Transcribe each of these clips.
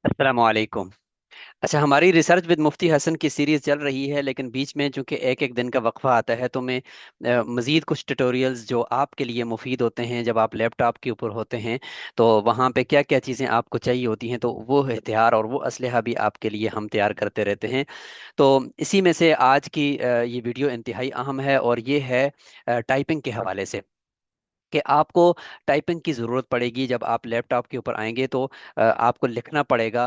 अस्सलाम वालेकुम। अच्छा, हमारी रिसर्च विद मुफ्ती हसन की सीरीज चल रही है, लेकिन बीच में चूंकि एक एक दिन का वक्फा आता है तो मैं मज़ीद कुछ ट्यूटोरियल्स जो आपके लिए मुफीद होते हैं जब आप लैपटॉप के ऊपर होते हैं, तो वहाँ पे क्या क्या चीज़ें आपको चाहिए होती हैं, तो वो हथियार और वो असलहा भी आपके लिए हम तैयार करते रहते हैं। तो इसी में से आज की ये वीडियो इंतहाई अहम है, और ये है टाइपिंग के हवाले से कि आपको टाइपिंग की ज़रूरत पड़ेगी जब आप लैपटॉप के ऊपर आएंगे। तो आपको लिखना पड़ेगा।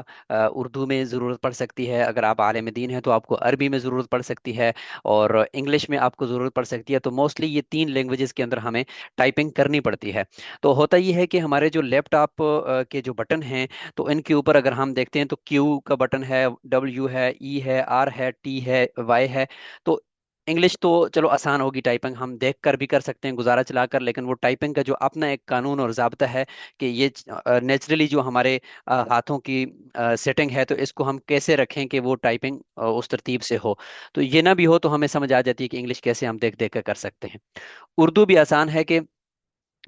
उर्दू में ज़रूरत पड़ सकती है, अगर आप आलिम दीन हैं तो आपको अरबी में ज़रूरत पड़ सकती है, और इंग्लिश में आपको ज़रूरत पड़ सकती है। तो मोस्टली ये तीन लैंग्वेजेस के अंदर हमें टाइपिंग करनी पड़ती है। तो होता ये है कि हमारे जो लैपटॉप के जो बटन हैं, तो इनके ऊपर अगर हम देखते हैं तो क्यू का बटन है, डब्ल्यू है, ई है, आर है, टी है, वाई है। तो इंग्लिश तो चलो आसान होगी, टाइपिंग हम देख कर भी कर सकते हैं गुजारा चलाकर, लेकिन वो टाइपिंग का जो अपना एक कानून और ज़ाब्ता है कि ये नेचुरली जो हमारे हाथों की सेटिंग है, तो इसको हम कैसे रखें कि वो टाइपिंग उस तरतीब से हो। तो ये ना भी हो तो हमें समझ आ जाती है कि इंग्लिश कैसे हम देख देख कर सकते हैं। उर्दू भी आसान है कि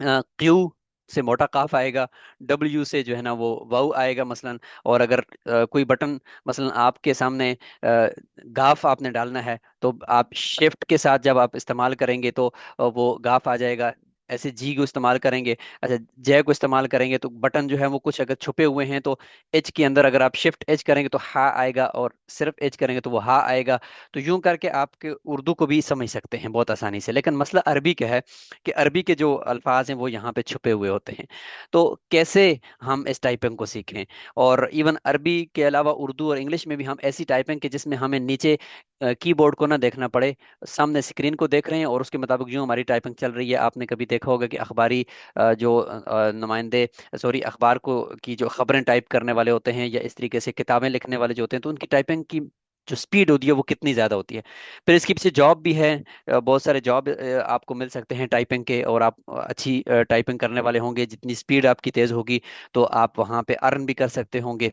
क्यू से मोटा काफ आएगा, डब्ल्यू से जो है ना वो वाउ आएगा मसलन। और अगर कोई बटन मसलन आपके सामने गाफ आपने डालना है, तो आप शिफ्ट के साथ जब आप इस्तेमाल करेंगे तो वो गाफ आ जाएगा। ऐसे जी को इस्तेमाल करेंगे, अच्छा जय को इस्तेमाल करेंगे, तो बटन जो है वो कुछ अगर छुपे हुए हैं तो एच के अंदर अगर आप शिफ्ट एच करेंगे तो हा आएगा, और सिर्फ एच करेंगे तो वो हा आएगा। तो यूं करके आपके उर्दू को भी समझ सकते हैं बहुत आसानी से। लेकिन मसला अरबी का है कि अरबी के जो अल्फाज हैं वो यहाँ पे छुपे हुए होते हैं। तो कैसे हम इस टाइपिंग को सीखें? और इवन अरबी के अलावा उर्दू और इंग्लिश में भी हम ऐसी टाइपिंग के जिसमें हमें नीचे कीबोर्ड को ना देखना पड़े, सामने स्क्रीन को देख रहे हैं और उसके मुताबिक जो हमारी टाइपिंग चल रही है। आपने कभी देखा होगा कि अखबारी जो नुमाइंदे, सॉरी, अखबार को की जो खबरें टाइप करने वाले होते हैं, या इस तरीके से किताबें लिखने वाले जो होते हैं, तो उनकी टाइपिंग की जो स्पीड होती है वो कितनी ज़्यादा होती है। फिर इसके पीछे जॉब भी है। बहुत सारे जॉब आपको मिल सकते हैं टाइपिंग के, और आप अच्छी टाइपिंग करने वाले होंगे, जितनी स्पीड आपकी तेज़ होगी तो आप वहाँ पे अर्न भी कर सकते होंगे,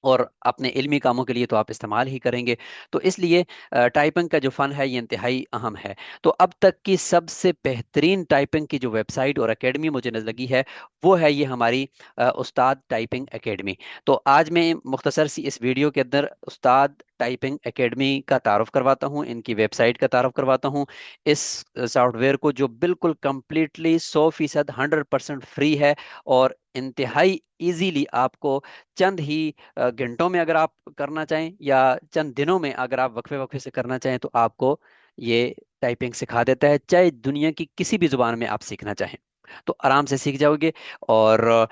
और अपने इल्मी कामों के लिए तो आप इस्तेमाल ही करेंगे। तो इसलिए टाइपिंग का जो फ़न है ये इंतहाई अहम है। तो अब तक की सबसे बेहतरीन टाइपिंग की जो वेबसाइट और एकेडमी मुझे नज़र लगी है, वो है ये हमारी उस्ताद टाइपिंग एकेडमी। तो आज मैं मुख्तसर सी इस वीडियो के अंदर उस्ताद टाइपिंग एकेडमी का तारुफ करवाता हूँ, इनकी वेबसाइट का तारुफ करवाता हूँ। इस सॉफ्टवेयर को जो बिल्कुल कंप्लीटली 100% 100% फ्री है, और इंतहाई इजीली आपको चंद ही घंटों में अगर आप करना चाहें, या चंद दिनों में अगर आप वक्फे वक्फे से करना चाहें, तो आपको ये टाइपिंग सिखा देता है, चाहे दुनिया की किसी भी जुबान में आप सीखना चाहें तो आराम से सीख जाओगे। और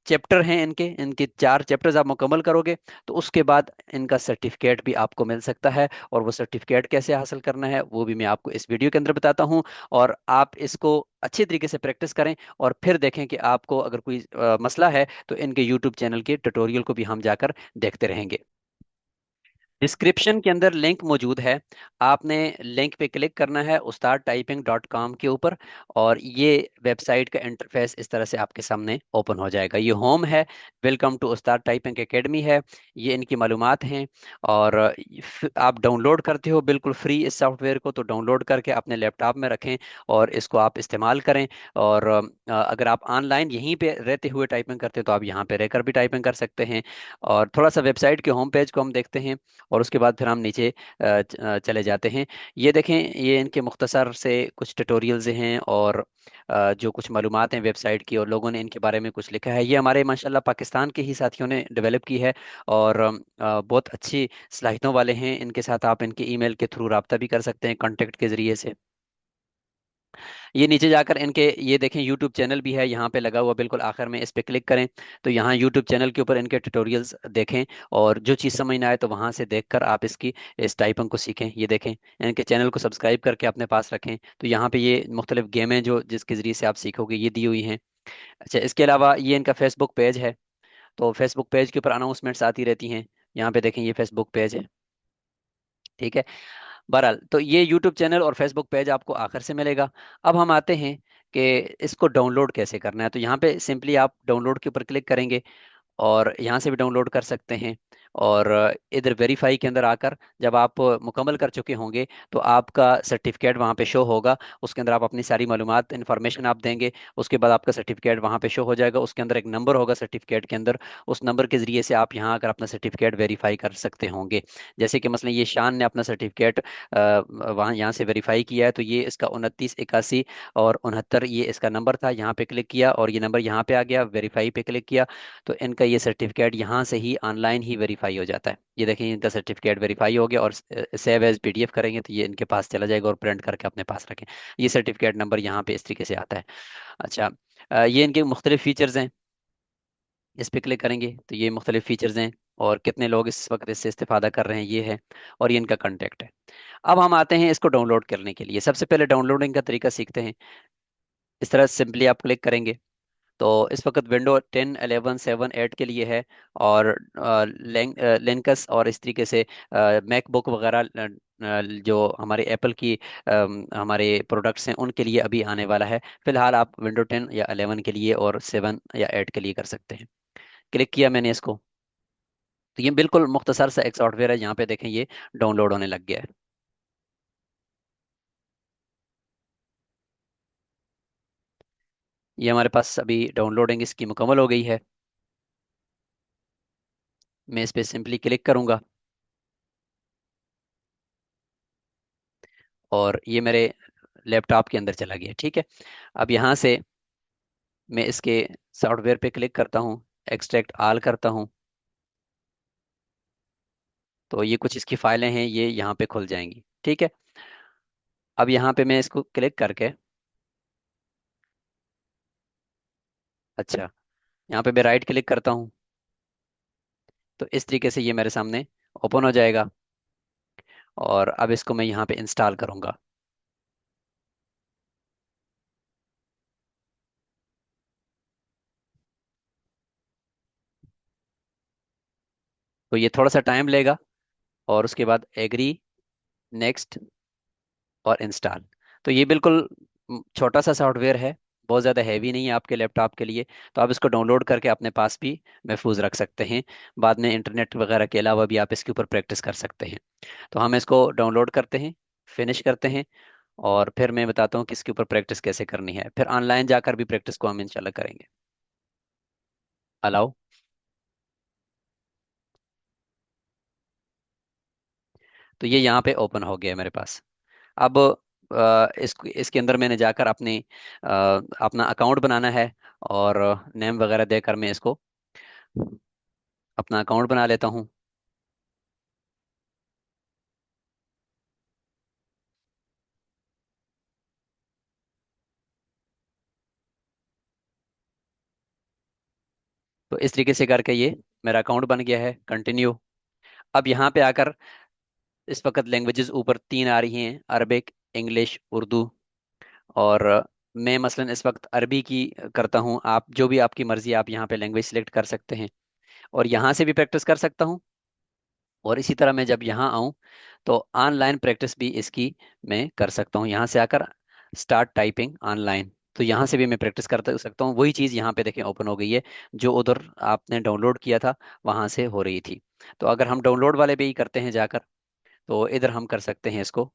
चैप्टर हैं इनके इनके 4 चैप्टर्स आप मुकम्मल करोगे, तो उसके बाद इनका सर्टिफिकेट भी आपको मिल सकता है। और वो सर्टिफिकेट कैसे हासिल करना है वो भी मैं आपको इस वीडियो के अंदर बताता हूँ। और आप इसको अच्छे तरीके से प्रैक्टिस करें, और फिर देखें कि आपको अगर कोई मसला है तो इनके यूट्यूब चैनल के ट्यूटोरियल को भी हम जाकर देखते रहेंगे। डिस्क्रिप्शन के अंदर लिंक मौजूद है, आपने लिंक पे क्लिक करना है उस्ताद टाइपिंग डॉट कॉम के ऊपर, और ये वेबसाइट का इंटरफेस इस तरह से आपके सामने ओपन हो जाएगा। ये होम है, welcome to Ustad typing academy है, ये इनकी मालूमात हैं। और आप डाउनलोड करते हो बिल्कुल फ्री इस सॉफ्टवेयर को, तो डाउनलोड करके अपने लैपटॉप में रखें और इसको आप इस्तेमाल करें। और अगर आप ऑनलाइन यहीं पे रहते हुए टाइपिंग करते हैं तो आप यहाँ पे रहकर भी टाइपिंग कर सकते हैं। और थोड़ा सा वेबसाइट के होम पेज को हम देखते हैं, और उसके बाद फिर हम नीचे चले जाते हैं। ये देखें, ये इनके मुख्तसर से कुछ ट्यूटोरियल्स हैं, और जो कुछ मालूमात हैं वेबसाइट की, और लोगों ने इनके बारे में कुछ लिखा है। ये हमारे माशाल्लाह पाकिस्तान के ही साथियों ने डेवलप की है, और बहुत अच्छी सलाहियतों वाले हैं। इनके साथ आप इनके ईमेल के थ्रू रब्ता भी कर सकते हैं, कॉन्टेक्ट के ज़रिए से। ये नीचे जाकर इनके ये देखें, यूट्यूब चैनल भी है यहाँ पे लगा हुआ, बिल्कुल आखिर में इस पे क्लिक करें तो यहाँ यूट्यूब चैनल के ऊपर इनके ट्यूटोरियल्स देखें, और जो चीज़ समझ ना आए तो वहाँ से देखकर आप इसकी इस टाइपिंग को सीखें। ये देखें, इनके चैनल को सब्सक्राइब करके अपने पास रखें, तो यहाँ पे ये मुख्तलिफ गेमें जो जिसके ज़रिए से आप सीखोगे ये दी हुई हैं। अच्छा, इसके अलावा ये इनका फेसबुक पेज है, तो फेसबुक पेज के ऊपर अनाउंसमेंट्स आती रहती हैं। यहाँ पे देखें, ये फेसबुक पेज है, ठीक है। बहरहाल, तो ये यूट्यूब चैनल और फेसबुक पेज आपको आखिर से मिलेगा। अब हम आते हैं कि इसको डाउनलोड कैसे करना है। तो यहाँ पे सिंपली आप डाउनलोड के ऊपर क्लिक करेंगे, और यहाँ से भी डाउनलोड कर सकते हैं। और इधर वेरीफाई के अंदर आकर जब आप मुकम्मल कर चुके होंगे तो आपका सर्टिफिकेट वहाँ पे शो होगा। उसके अंदर आप अपनी सारी मालूमात इन्फॉर्मेशन आप देंगे। उसके बाद आपका सर्टिफिकेट वहाँ पे शो हो जाएगा। उसके अंदर एक नंबर होगा सर्टिफिकेट के अंदर। उस नंबर के ज़रिए से आप यहाँ आकर अपना सर्टिफिकेट वेरीफाई कर सकते होंगे। जैसे कि मसलन ये शान ने अपना सर्टिफिकेट वहाँ यहाँ से वेरीफाई किया है, तो ये इसका 2981 और 69 ये इसका नंबर था। यहाँ पे क्लिक किया और ये नंबर यहाँ पे आ गया, वेरीफाई पे क्लिक किया, तो इनका ये सर्टिफिकेट यहाँ से ही ऑनलाइन ही वेरीफाई हो जाता है। ये देखें इनका सर्टिफिकेट वेरीफाई हो गया, और सेव एज पीडीएफ करेंगे तो ये इनके पास चला जाएगा, और प्रिंट करके अपने पास रखें। ये सर्टिफिकेट नंबर यहाँ पे इस तरीके से आता है। अच्छा, ये इनके मुख्तलिफ फीचर्स हैं। इस पे क्लिक करेंगे तो ये मुख्तलिफ फीचर्स हैं, और कितने लोग इस वक्त इससे इस्तेफादा कर रहे हैं ये है, और ये इनका कंटेक्ट है। अब हम आते हैं इसको डाउनलोड करने के लिए। सबसे पहले डाउनलोडिंग का तरीका सीखते हैं। इस तरह सिंपली आप क्लिक करेंगे तो इस वक्त विंडो 10 11 7 8 के लिए है, और लिनक्स और इस तरीके से मैकबुक वगैरह जो हमारे एप्पल की हमारे प्रोडक्ट्स हैं उनके लिए अभी आने वाला है। फिलहाल आप विंडो 10 या 11 के लिए और 7 या 8 के लिए कर सकते हैं। क्लिक किया मैंने इसको, तो ये बिल्कुल मुख्तसर सा एक सॉफ्टवेयर है। यहाँ पे देखें ये डाउनलोड होने लग गया है। ये हमारे पास अभी डाउनलोडिंग इसकी मुकम्मल हो गई है। मैं इस पे सिंपली क्लिक करूंगा और ये मेरे लैपटॉप के अंदर चला गया। ठीक है, अब यहाँ से मैं इसके सॉफ्टवेयर पे क्लिक करता हूँ, एक्सट्रैक्ट आल करता हूँ, तो ये कुछ इसकी फाइलें हैं, ये यहाँ पे खुल जाएंगी। ठीक है, अब यहाँ पे मैं इसको क्लिक करके, अच्छा, यहाँ पे मैं राइट क्लिक करता हूँ, तो इस तरीके से ये मेरे सामने ओपन हो जाएगा। और अब इसको मैं यहाँ पे इंस्टॉल करूँगा। तो ये थोड़ा सा टाइम लेगा, और उसके बाद एग्री, नेक्स्ट और इंस्टॉल। तो ये बिल्कुल छोटा सा सॉफ्टवेयर है, बहुत ज़्यादा हैवी नहीं है आपके लैपटॉप के लिए। तो आप इसको डाउनलोड करके अपने पास भी महफूज रख सकते हैं। बाद में इंटरनेट वगैरह के अलावा भी आप इसके ऊपर प्रैक्टिस कर सकते हैं। तो हम इसको डाउनलोड करते हैं, फिनिश करते हैं, और फिर मैं बताता हूँ कि इसके ऊपर प्रैक्टिस कैसे करनी है। फिर ऑनलाइन जाकर भी प्रैक्टिस को हम इंशाल्लाह करेंगे। अलाउ। तो ये यहाँ पे ओपन हो गया है मेरे पास। अब इसके अंदर मैंने जाकर अपना अकाउंट बनाना है, और नेम वगैरह देकर मैं इसको अपना अकाउंट बना लेता हूँ। तो इस तरीके से करके ये मेरा अकाउंट बन गया है। कंटिन्यू। अब यहाँ पे आकर इस वक्त लैंग्वेजेस ऊपर 3 आ रही हैं, अरबिक, इंग्लिश, उर्दू। और मैं मसलन इस वक्त अरबी की करता हूँ। आप जो भी आपकी मर्जी, आप यहाँ पे लैंग्वेज सिलेक्ट कर सकते हैं, और यहाँ से भी प्रैक्टिस कर सकता हूँ। और इसी तरह मैं जब यहाँ आऊँ तो ऑनलाइन प्रैक्टिस भी इसकी मैं कर सकता हूँ। यहाँ से आकर स्टार्ट टाइपिंग ऑनलाइन, तो यहाँ से भी मैं प्रैक्टिस कर सकता हूँ। वही चीज़ यहाँ पे देखें ओपन हो गई है, जो उधर आपने डाउनलोड किया था वहाँ से हो रही थी। तो अगर हम डाउनलोड वाले पे ही करते हैं जाकर, तो इधर हम कर सकते हैं इसको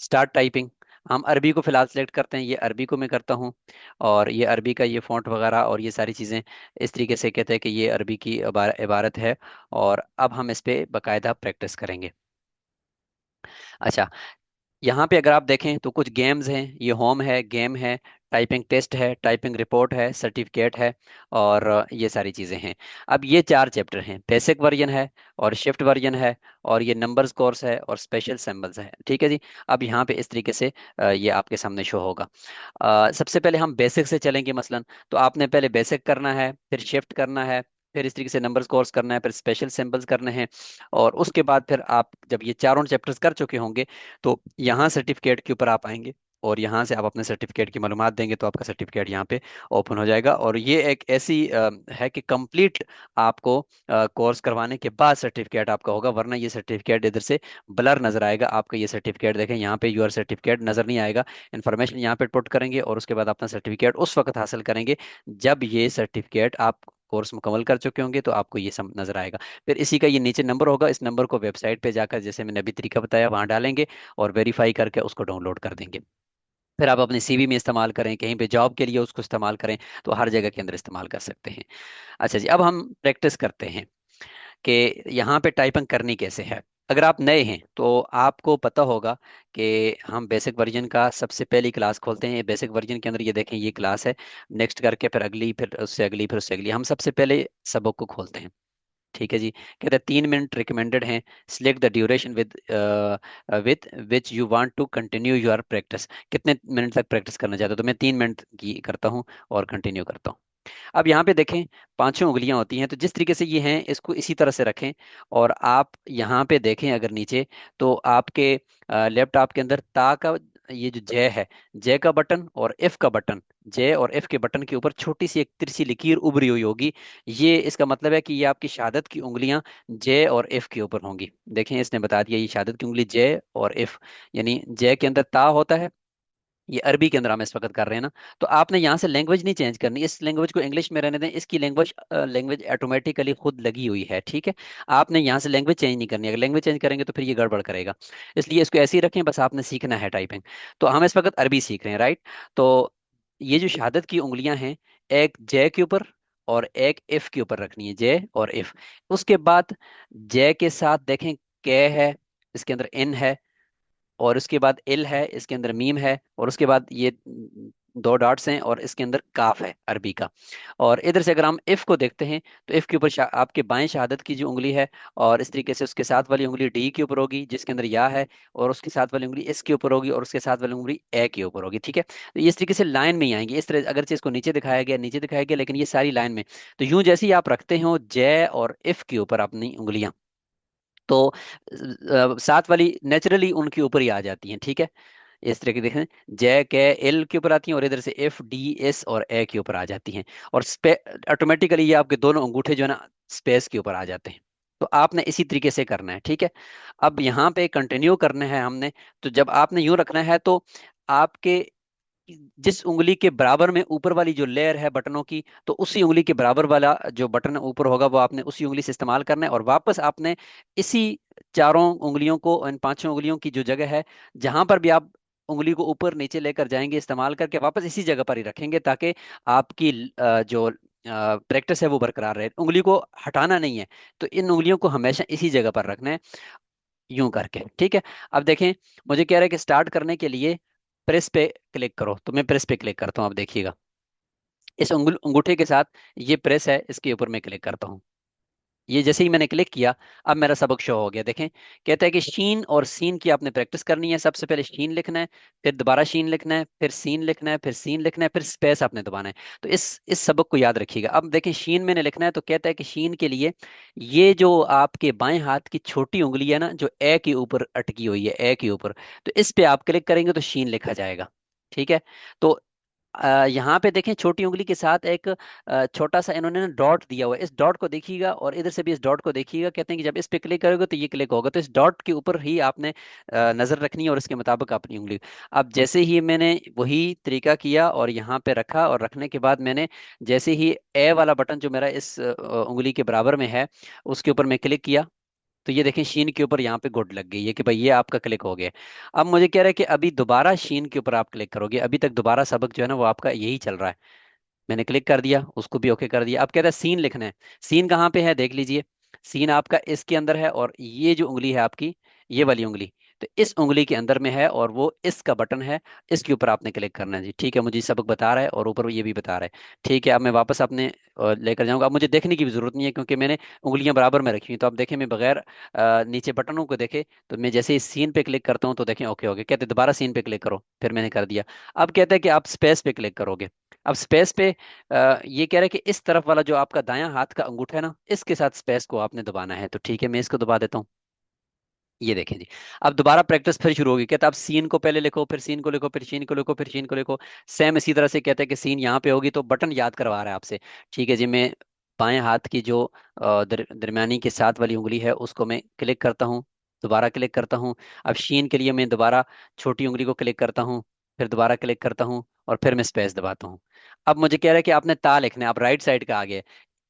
स्टार्ट टाइपिंग। हम अरबी को फिलहाल सेलेक्ट करते हैं, ये अरबी को मैं करता हूँ। और ये अरबी का ये फ़ॉन्ट वगैरह और ये सारी चीज़ें इस तरीके से कहते हैं कि ये अरबी की इबारत है। और अब हम इस पे बाकायदा प्रैक्टिस करेंगे। अच्छा, यहाँ पे अगर आप देखें तो कुछ गेम्स हैं। ये होम है, गेम है, टाइपिंग टेस्ट है, टाइपिंग रिपोर्ट है, सर्टिफिकेट है, और ये सारी चीज़ें हैं। अब ये 4 चैप्टर हैं। बेसिक वर्जन है, और शिफ्ट वर्जन है, और ये नंबर्स कोर्स है, और स्पेशल सिंबल्स है। ठीक है जी। अब यहाँ पे इस तरीके से ये आपके सामने शो होगा। सबसे पहले हम बेसिक से चलेंगे मसलन। तो आपने पहले बेसिक करना है, फिर शिफ्ट करना है, फिर इस तरीके से नंबर्स कोर्स करना है, फिर स्पेशल सिंबल्स करने हैं। और उसके बाद फिर आप जब ये चारों चैप्टर्स कर चुके होंगे तो यहाँ सर्टिफिकेट के ऊपर आप आएंगे, और यहाँ से आप अपने सर्टिफिकेट की मालूमात देंगे, तो आपका सर्टिफिकेट यहाँ पे ओपन हो जाएगा। और ये एक ऐसी है कि कंप्लीट आपको कोर्स करवाने के बाद सर्टिफिकेट आपका होगा, वरना ये सर्टिफिकेट इधर से ब्लर नजर आएगा। आपका ये सर्टिफिकेट देखें, यहाँ पे यूर सर्टिफिकेट नजर नहीं आएगा। इन्फॉर्मेशन यहाँ पे पुट करेंगे, और उसके बाद अपना सर्टिफिकेट उस वक्त हासिल करेंगे जब ये सर्टिफिकेट आप कोर्स मुकम्मल कर चुके होंगे तो आपको ये सब नजर आएगा। फिर इसी का ये नीचे नंबर होगा, इस नंबर को वेबसाइट पे जाकर जैसे मैंने अभी तरीका बताया वहां डालेंगे और वेरीफाई करके उसको डाउनलोड कर देंगे। फिर आप अपने सीवी में इस्तेमाल करें, कहीं पे जॉब के लिए उसको इस्तेमाल करें, तो हर जगह के अंदर इस्तेमाल कर सकते हैं। अच्छा जी, अब हम प्रैक्टिस करते हैं कि यहाँ पे टाइपिंग करनी कैसे है। अगर आप नए हैं तो आपको पता होगा कि हम बेसिक वर्जन का सबसे पहली क्लास खोलते हैं। बेसिक वर्जन के अंदर ये देखें, ये क्लास है, नेक्स्ट करके फिर अगली, फिर उससे अगली, फिर उससे अगली, हम सबसे पहले सबक को खोलते हैं। ठीक है जी, कहते हैं 3 मिनट रिकमेंडेड हैं। Select the duration with which you want to continue your practice. कितने मिनट तक प्रैक्टिस करना चाहते हो, तो मैं 3 मिनट की करता हूँ और कंटिन्यू करता हूँ। अब यहाँ पे देखें, पांचों उंगलियां होती हैं, तो जिस तरीके से ये हैं इसको इसी तरह से रखें। और आप यहाँ पे देखें अगर नीचे, तो आपके लैपटॉप के अंदर ता का ये जो जय है, जय का बटन और एफ का बटन, जय और एफ के बटन के ऊपर छोटी सी एक तिरछी लकीर उभरी हुई होगी। ये इसका मतलब है कि ये आपकी शहादत की उंगलियां जय और एफ के ऊपर होंगी। देखें, इसने बता दिया ये शहादत की उंगली जय और एफ, यानी जय के अंदर ता होता है, ये अरबी के अंदर हम इस वक्त कर रहे हैं ना। तो आपने यहाँ से लैंग्वेज नहीं चेंज करनी, इस लैंग्वेज को इंग्लिश में रहने दें, इसकी लैंग्वेज लैंग्वेज ऑटोमेटिकली खुद लगी हुई है। ठीक है, आपने यहाँ से लैंग्वेज चेंज नहीं करनी, अगर लैंग्वेज चेंज करेंगे तो फिर ये गड़बड़ करेगा। इसलिए इसको ऐसे ही रखें, बस आपने सीखना है टाइपिंग। तो हम इस वक्त अरबी सीख रहे हैं, राइट। तो ये जो शहादत की उंगलियां हैं, एक जय के ऊपर और एक इफ के ऊपर रखनी है, जय और इफ। उसके बाद जय के साथ देखें, कै है, इसके अंदर इन है, और उसके बाद इल है, इसके अंदर मीम है, और उसके बाद ये दो डॉट्स हैं, और इसके अंदर काफ है अरबी का। और इधर से अगर हम इफ को देखते हैं, तो इफ के ऊपर आपके बाएं शहादत की जो उंगली है, और इस तरीके से उसके साथ वाली उंगली डी के ऊपर होगी जिसके अंदर या है, और उसके साथ वाली उंगली इस के ऊपर होगी, और उसके साथ वाली उंगली ए के ऊपर होगी। ठीक है, तो ये इस तरीके से लाइन में ही आएंगे, इस तरह अगर इसको नीचे दिखाया गया, नीचे दिखाया गया, लेकिन ये सारी लाइन में। तो यूं जैसे ही आप रखते हो जय और इफ के ऊपर अपनी उंगलियां, तो साथ वाली नेचुरली उनके ऊपर ही आ जाती हैं। ठीक है, इस तरह की देखें, जय के एल के ऊपर आती हैं, और इधर से एफ डी एस और ए के ऊपर आ जाती हैं। और ऑटोमेटिकली ये आपके दोनों अंगूठे जो है ना स्पेस के ऊपर आ जाते हैं। तो आपने इसी तरीके से करना है। ठीक है, अब यहाँ पे कंटिन्यू करना है हमने। तो जब आपने यूं रखना है, तो आपके जिस उंगली के बराबर में ऊपर वाली जो लेयर है बटनों की, तो उसी उंगली के बराबर वाला जो बटन ऊपर होगा वो आपने उसी उंगली से इस्तेमाल करना है। और वापस आपने इसी चारों उंगलियों को, इन पांचों उंगलियों की जो जगह है, जहां पर भी आप उंगली को ऊपर नीचे लेकर जाएंगे इस्तेमाल करके, वापस इसी जगह पर ही रखेंगे, ताकि आपकी जो प्रैक्टिस है वो बरकरार रहे। उंगली को हटाना नहीं है, तो इन उंगलियों को हमेशा इसी जगह पर रखना है, यूं करके। ठीक है, अब देखें, मुझे कह रहा है कि स्टार्ट करने के लिए प्रेस पे क्लिक करो, तो मैं प्रेस पे क्लिक करता हूँ। अब देखिएगा, इस अंगूठे के साथ ये प्रेस है, इसके ऊपर मैं क्लिक करता हूँ। ये जैसे ही मैंने क्लिक किया, अब मेरा सबक शो हो गया। देखें, कहता है कि शीन और सीन की आपने प्रैक्टिस करनी है। सबसे पहले शीन लिखना है, फिर दोबारा शीन लिखना है, फिर सीन लिखना है, फिर सीन लिखना है, फिर स्पेस आपने दबाना है। तो इस सबक को याद रखिएगा। अब देखें, शीन मैंने लिखना है, तो कहता है कि शीन के लिए ये जो आपके बाएं हाथ की छोटी उंगली है ना, जो ए के ऊपर अटकी हुई है, ए के ऊपर, तो इस पे आप क्लिक करेंगे तो शीन लिखा जाएगा। ठीक है, तो यहाँ पे देखें, छोटी उंगली के साथ एक छोटा सा इन्होंने ना डॉट दिया हुआ है, इस डॉट को देखिएगा, और इधर से भी इस डॉट को देखिएगा। कहते हैं कि जब इस पे क्लिक करोगे तो ये क्लिक होगा, तो इस डॉट के ऊपर ही आपने नजर रखनी है, और इसके मुताबिक अपनी उंगली। अब जैसे ही मैंने वही तरीका किया और यहाँ पे रखा, और रखने के बाद मैंने जैसे ही ए वाला बटन जो मेरा इस उंगली के बराबर में है, उसके ऊपर मैं क्लिक किया, तो ये देखें शीन के ऊपर यहाँ पे गुड लग गई है कि भाई ये आपका क्लिक हो गया। अब मुझे कह रहा है कि अभी दोबारा शीन के ऊपर आप क्लिक करोगे, अभी तक दोबारा सबक जो है ना वो आपका यही चल रहा है। मैंने क्लिक कर दिया, उसको भी ओके कर दिया। अब कह रहा है सीन लिखना है। सीन कहाँ पे है देख लीजिए, सीन आपका इसके अंदर है, और ये जो उंगली है आपकी, ये वाली उंगली, तो इस उंगली के अंदर में है, और वो इसका बटन है, इसके ऊपर आपने क्लिक करना है जी। ठीक है, मुझे सबक बता रहा है और ऊपर ये भी बता रहा है। ठीक है, अब मैं वापस अपने लेकर जाऊंगा। अब मुझे देखने की भी जरूरत नहीं है, क्योंकि मैंने उंगलियां बराबर में रखी हुई। तो अब देखें, मैं बगैर नीचे बटनों को देखे, तो मैं जैसे ही सीन पे क्लिक करता हूँ तो देखें ओके ओके, कहते हैं दोबारा सीन पे क्लिक करो, फिर मैंने कर दिया। अब कहता है कि आप स्पेस पे क्लिक करोगे। अब स्पेस पे ये कह रहा है कि इस तरफ वाला जो आपका दायां हाथ का अंगूठा है ना, इसके साथ स्पेस को आपने दबाना है। तो ठीक है, मैं इसको दबा देता हूँ। ये देखें जी, अब दोबारा प्रैक्टिस फिर शुरू होगी। कहता है आप सीन को पहले लिखो, फिर सीन को लिखो, फिर सीन को लिखो, फिर सीन को लिखो। सेम इसी तरह से कहते हैं कि सीन यहाँ पे होगी, तो बटन याद करवा रहा है आपसे। ठीक है जी, मैं बाएं हाथ की जो दरमियानी के साथ वाली उंगली है उसको मैं क्लिक करता हूँ, दोबारा क्लिक करता हूँ। अब शीन के लिए मैं दोबारा छोटी उंगली को क्लिक करता हूँ, फिर दोबारा क्लिक करता हूँ, और फिर मैं स्पेस दबाता हूँ। अब मुझे कह रहा है कि आपने ता लिखना है, आप राइट साइड का आ गए।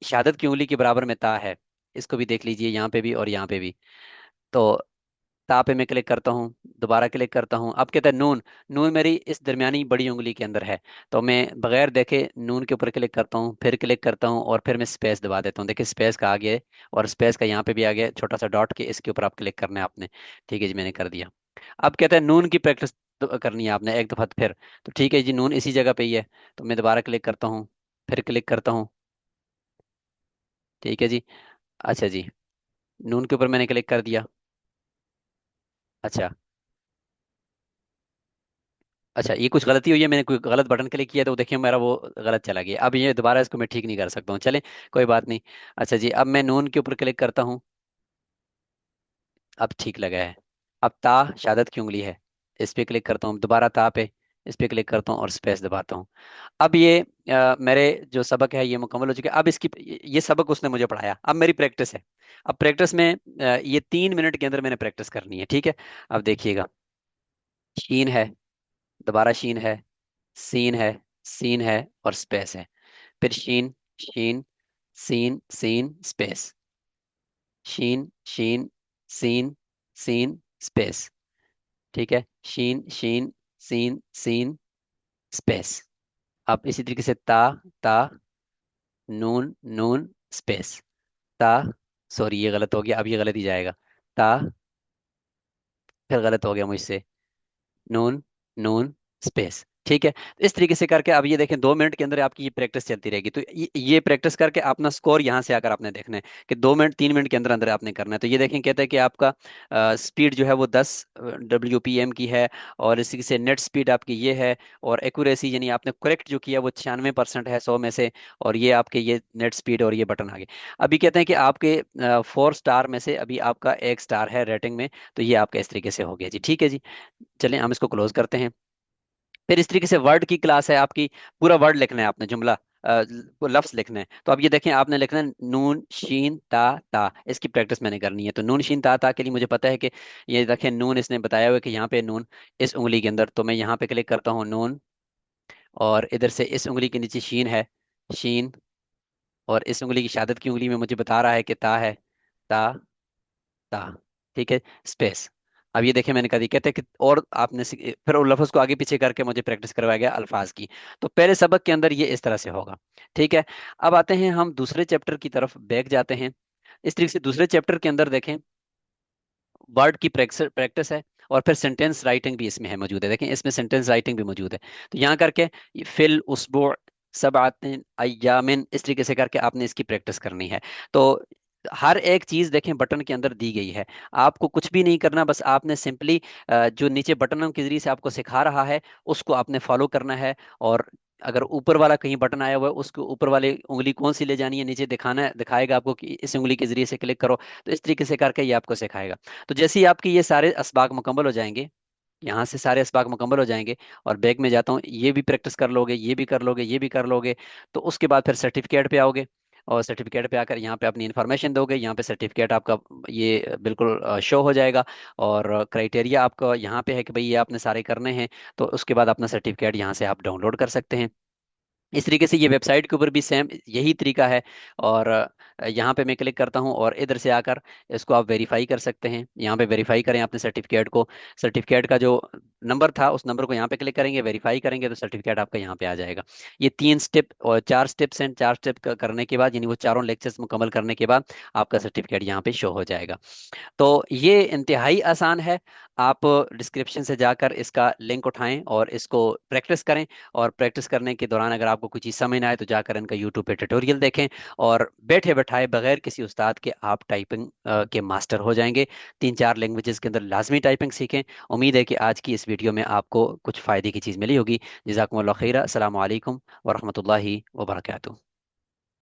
शहादत की उंगली के बराबर में ता है। इसको भी देख लीजिए, यहाँ पे भी और यहाँ पे भी। तो ता पे मैं क्लिक करता हूँ, दोबारा क्लिक करता हूँ, अब कहता है नून। नून मेरी इस दरमियानी बड़ी उंगली के अंदर है। तो मैं बगैर देखे नून के ऊपर क्लिक करता हूँ, फिर क्लिक करता हूँ और फिर मैं स्पेस दबा देता हूँ। देखिए स्पेस का आ गया है, और स्पेस का यहाँ पे भी आ गया है, छोटा सा डॉट के इसके ऊपर आप क्लिक करना है आपने। ठीक है जी, मैंने कर दिया। अब कहता है नून की प्रैक्टिस करनी है आपने एक दफा फिर। तो ठीक है जी, नून इसी जगह पे ही है। तो मैं दोबारा क्लिक करता हूँ, फिर क्लिक करता हूँ। ठीक है जी। अच्छा जी, नून के ऊपर मैंने क्लिक कर दिया। अच्छा। अच्छा, ये कुछ गलती हुई है, मैंने कोई गलत बटन क्लिक किया तो देखिए मेरा वो गलत चला गया। अब ये दोबारा इसको मैं ठीक नहीं कर सकता हूँ, चलें कोई बात नहीं। अच्छा जी, अब मैं नून के ऊपर क्लिक करता हूँ। अब ठीक लगा है। अब ता शहादत की उंगली है, इस पे क्लिक करता हूँ, दोबारा ता पे इस पे क्लिक करता हूँ और स्पेस दबाता हूँ। अब ये मेरे जो सबक है ये मुकम्मल हो चुके हैं। अब इसकी ये सबक उसने मुझे पढ़ाया, अब मेरी प्रैक्टिस है। अब प्रैक्टिस में ये 3 मिनट के अंदर मैंने प्रैक्टिस करनी है, ठीक है। अब देखिएगा, शीन है, दोबारा शीन है, सीन है, सीन है और स्पेस है। फिर शीन, शीन, सीन, सीन, स्पेस, शीन, शीन, सीन, सीन, स्पेस। ठीक है, शीन, शीन, सीन, सीन, स्पेस। अब इसी तरीके से ता, ता, नून, नून, स्पेस, ता, सॉरी ये गलत हो गया, अब ये गलत ही जाएगा। ता, फिर गलत हो गया मुझसे, नून, नून, स्पेस। ठीक है, तो इस तरीके से करके अब ये देखें 2 मिनट के अंदर आपकी ये प्रैक्टिस चलती रहेगी। तो ये प्रैक्टिस करके अपना स्कोर यहाँ से आकर आपने देखना है कि 2 मिनट 3 मिनट के अंदर अंदर आपने करना है। तो ये देखें, कहता है कि आपका स्पीड जो है वो 10 WPM की है, और इसी से नेट स्पीड आपकी ये है, और एक्यूरेसी यानी आपने करेक्ट जो किया वो 96% है 100 में से। और ये आपके ये नेट स्पीड और ये बटन आगे। अभी कहते हैं कि आपके 4 स्टार में से अभी आपका 1 स्टार है रेटिंग में। तो ये आपका इस तरीके से हो गया जी, ठीक है जी। चलिए हम इसको क्लोज करते हैं। फिर इस तरीके से वर्ड की क्लास है आपकी, पूरा वर्ड लिखना है आपने, जुमला वो लफ्ज लिखना है। तो अब ये देखें, आपने लिखना है नून शीन ता ता। इसकी प्रैक्टिस मैंने करनी है। तो नून शीन ता ता के लिए मुझे पता है कि ये देखें नून इसने बताया हुआ है कि यहाँ पे नून इस उंगली के अंदर। तो मैं यहाँ पे क्लिक करता हूँ नून, और इधर से इस उंगली के नीचे शीन है, शीन, और इस उंगली की शहादत की उंगली में मुझे बता रहा है कि ता है, ता, ता। ठीक है, स्पेस। अब ये देखें मैंने कहा कहते हैं कि और आपने फिर उन लफ्ज को आगे पीछे करके मुझे प्रैक्टिस करवाया गया अल्फाज की। तो पहले सबक के अंदर ये इस तरह से होगा। ठीक है, अब आते हैं हम दूसरे चैप्टर की तरफ, बैक जाते हैं। इस तरीके से दूसरे चैप्टर के अंदर देखें, वर्ड की प्रैक्टिस प्रैक्टिस है, और फिर सेंटेंस राइटिंग भी इसमें है मौजूद है। देखें इसमें सेंटेंस राइटिंग भी मौजूद है। तो यहाँ करके फिल उसबु सब आते अयामिन, इस तरीके से करके आपने इसकी प्रैक्टिस करनी है। तो हर एक चीज देखें बटन के अंदर दी गई है। आपको कुछ भी नहीं करना, बस आपने सिंपली जो नीचे बटनों के जरिए से आपको सिखा रहा है उसको आपने फॉलो करना है। और अगर ऊपर वाला कहीं बटन आया हुआ है, उसको ऊपर वाली उंगली कौन सी ले जानी है नीचे दिखाना है, दिखाएगा आपको कि इस उंगली के जरिए से क्लिक करो। तो इस तरीके से करके ये आपको सिखाएगा। तो जैसे ही आपके ये सारे असबाक मुकम्मल हो जाएंगे, यहाँ से सारे असबाक मुकम्मल हो जाएंगे, और बैग में जाता हूँ, ये भी प्रैक्टिस कर लोगे, ये भी कर लोगे, ये भी कर लोगे। तो उसके बाद फिर सर्टिफिकेट पे आओगे, और सर्टिफिकेट पे आकर यहाँ पे अपनी इन्फॉर्मेशन दोगे। यहाँ पे सर्टिफिकेट आपका ये बिल्कुल शो हो जाएगा। और क्राइटेरिया आपका यहाँ पे है कि भाई ये आपने सारे करने हैं। तो उसके बाद अपना सर्टिफिकेट यहाँ से आप डाउनलोड कर सकते हैं। इस तरीके से ये वेबसाइट के ऊपर भी सेम यही तरीका है। और यहाँ पे मैं क्लिक करता हूँ, और इधर से आकर इसको आप वेरीफाई कर सकते हैं। यहाँ पे वेरीफाई करें अपने सर्टिफिकेट को। सर्टिफिकेट का जो नंबर था उस नंबर को यहाँ पे क्लिक करेंगे, वेरीफाई करेंगे, तो सर्टिफिकेट आपका यहाँ पे आ जाएगा। ये 3 स्टेप और 4 स्टेप्स हैं। 4 स्टेप करने के बाद, यानी वो चारों लेक्चर्स मुकम्मल करने के बाद आपका सर्टिफिकेट यहाँ पे शो हो जाएगा। तो ये इंतहाई आसान है। आप डिस्क्रिप्शन से जाकर इसका लिंक उठाएं और इसको प्रैक्टिस करें। और प्रैक्टिस करने के दौरान अगर आपको कोई चीज़ समझ ना आए तो जाकर इनका यूट्यूब पे ट्यूटोरियल देखें। और बैठे बैठाए बगैर किसी उस्ताद के आप टाइपिंग के मास्टर हो जाएंगे। 3 4 लैंग्वेजेस के अंदर लाजमी टाइपिंग सीखें। उम्मीद है कि आज की इस वीडियो में आपको कुछ फ़ायदे की चीज़ मिली होगी। जज़ाकुमुल्लाह खैरा। अस्सलामु अलैकुम वरहमतुल्लाहि वबरकातुहू।